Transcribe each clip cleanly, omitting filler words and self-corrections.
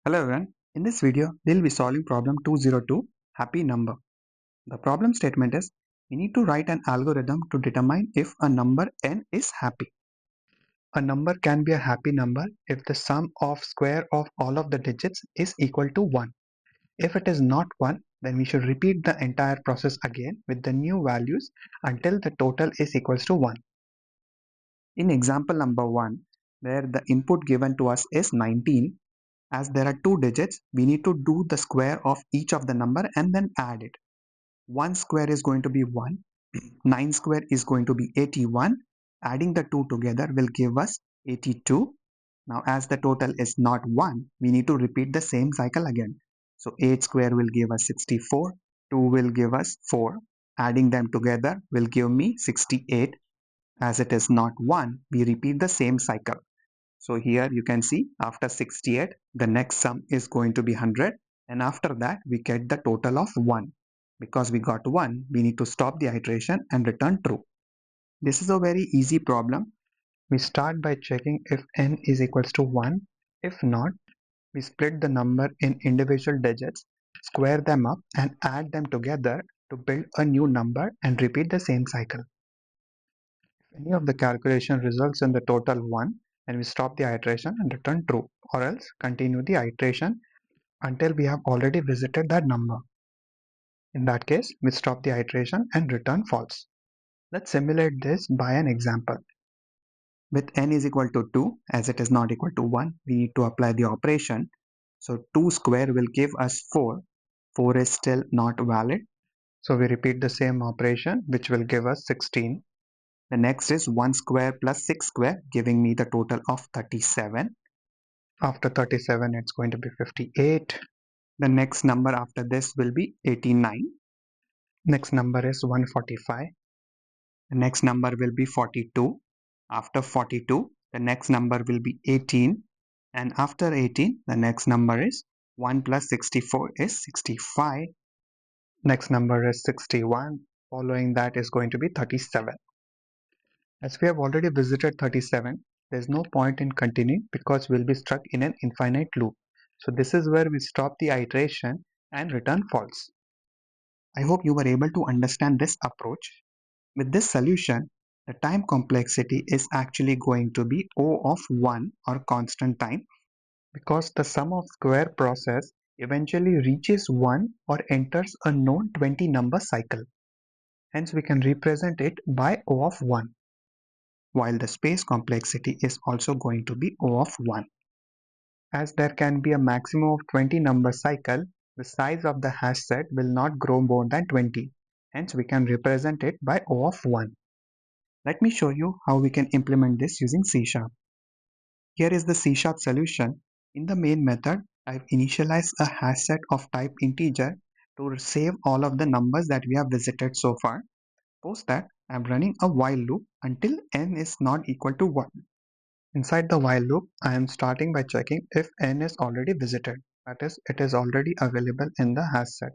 Hello everyone, in this video we'll be solving problem 202 happy number. The problem statement is we need to write an algorithm to determine if a number n is happy. A number can be a happy number if the sum of square of all of the digits is equal to 1. If it is not 1, then we should repeat the entire process again with the new values until the total is equals to 1. In example number 1, where the input given to us is 19, as there are two digits, we need to do the square of each of the number and then add it. 1 square is going to be 1, 9 square is going to be 81. Adding the two together will give us 82. Now as the total is not 1, we need to repeat the same cycle again. So 8 square will give us 64, 2 will give us 4. Adding them together will give me 68. As it is not 1, we repeat the same cycle. So here you can see after 68, the next sum is going to be 100, and after that we get the total of 1. Because we got 1, we need to stop the iteration and return true. This is a very easy problem. We start by checking if n is equals to 1. If not, we split the number in individual digits, square them up and add them together to build a new number and repeat the same cycle. If any of the calculation results in the total 1, and we stop the iteration and return true, or else continue the iteration until we have already visited that number. In that case, we stop the iteration and return false. Let's simulate this by an example. With n is equal to 2, as it is not equal to 1, we need to apply the operation. So 2 square will give us 4. 4 is still not valid. So we repeat the same operation, which will give us 16. The next is 1 square plus 6 square, giving me the total of 37. After 37, it's going to be 58. The next number after this will be 89. Next number is 145. The next number will be 42. After 42, the next number will be 18. And after 18, the next number is 1 plus 64 is 65. Next number is 61. Following that is going to be 37. As we have already visited 37, there is no point in continuing because we'll be stuck in an infinite loop. So this is where we stop the iteration and return false. I hope you were able to understand this approach. With this solution, the time complexity is actually going to be O of 1 or constant time, because the sum of square process eventually reaches 1 or enters a known 20 number cycle. Hence we can represent it by O of 1. While the space complexity is also going to be O of 1. As there can be a maximum of 20 number cycle, the size of the hash set will not grow more than 20. Hence we can represent it by O of 1. Let me show you how we can implement this using C#. Here is the C# solution. In the main method, I've initialized a hash set of type integer to save all of the numbers that we have visited so far. Post that, I'm running a while loop until n is not equal to 1. Inside the while loop, I am starting by checking if n is already visited, that is, it is already available in the hash set.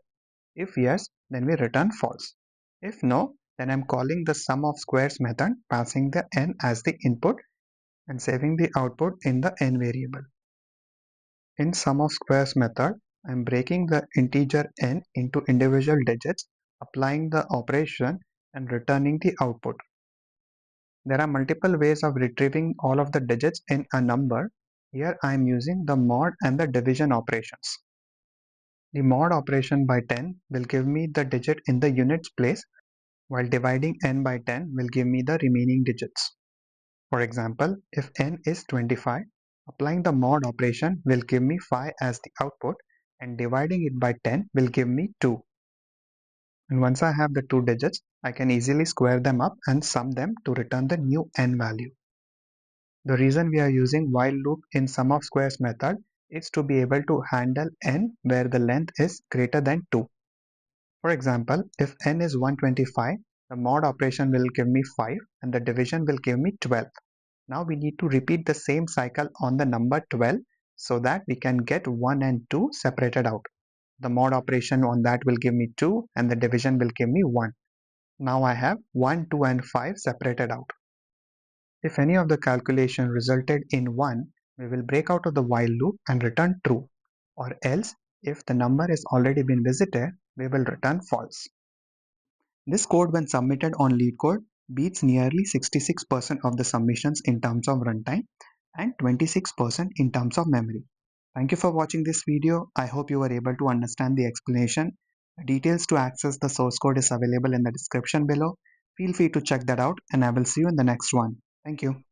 If yes, then we return false. If no, then I'm calling the sum of squares method, passing the n as the input and saving the output in the n variable. In sum of squares method, I'm breaking the integer n into individual digits, applying the operation and returning the output. There are multiple ways of retrieving all of the digits in a number. Here I am using the mod and the division operations. The mod operation by 10 will give me the digit in the units place, while dividing n by 10 will give me the remaining digits. For example, if n is 25, applying the mod operation will give me 5 as the output, and dividing it by 10 will give me 2. And once I have the two digits, I can easily square them up and sum them to return the new n value. The reason we are using while loop in sum of squares method is to be able to handle n where the length is greater than 2. For example, if n is 125, the mod operation will give me 5 and the division will give me 12. Now we need to repeat the same cycle on the number 12 so that we can get 1 and 2 separated out. The mod operation on that will give me 2 and the division will give me 1. Now I have 1, 2 and 5 separated out. If any of the calculation resulted in 1, we will break out of the while loop and return true. or else if the number has already been visited, we will return false. This code when submitted on LeetCode beats nearly 66% of the submissions in terms of runtime and 26% in terms of memory. Thank you for watching this video. I hope you were able to understand the explanation. The details to access the source code is available in the description below. Feel free to check that out and I will see you in the next one. Thank you.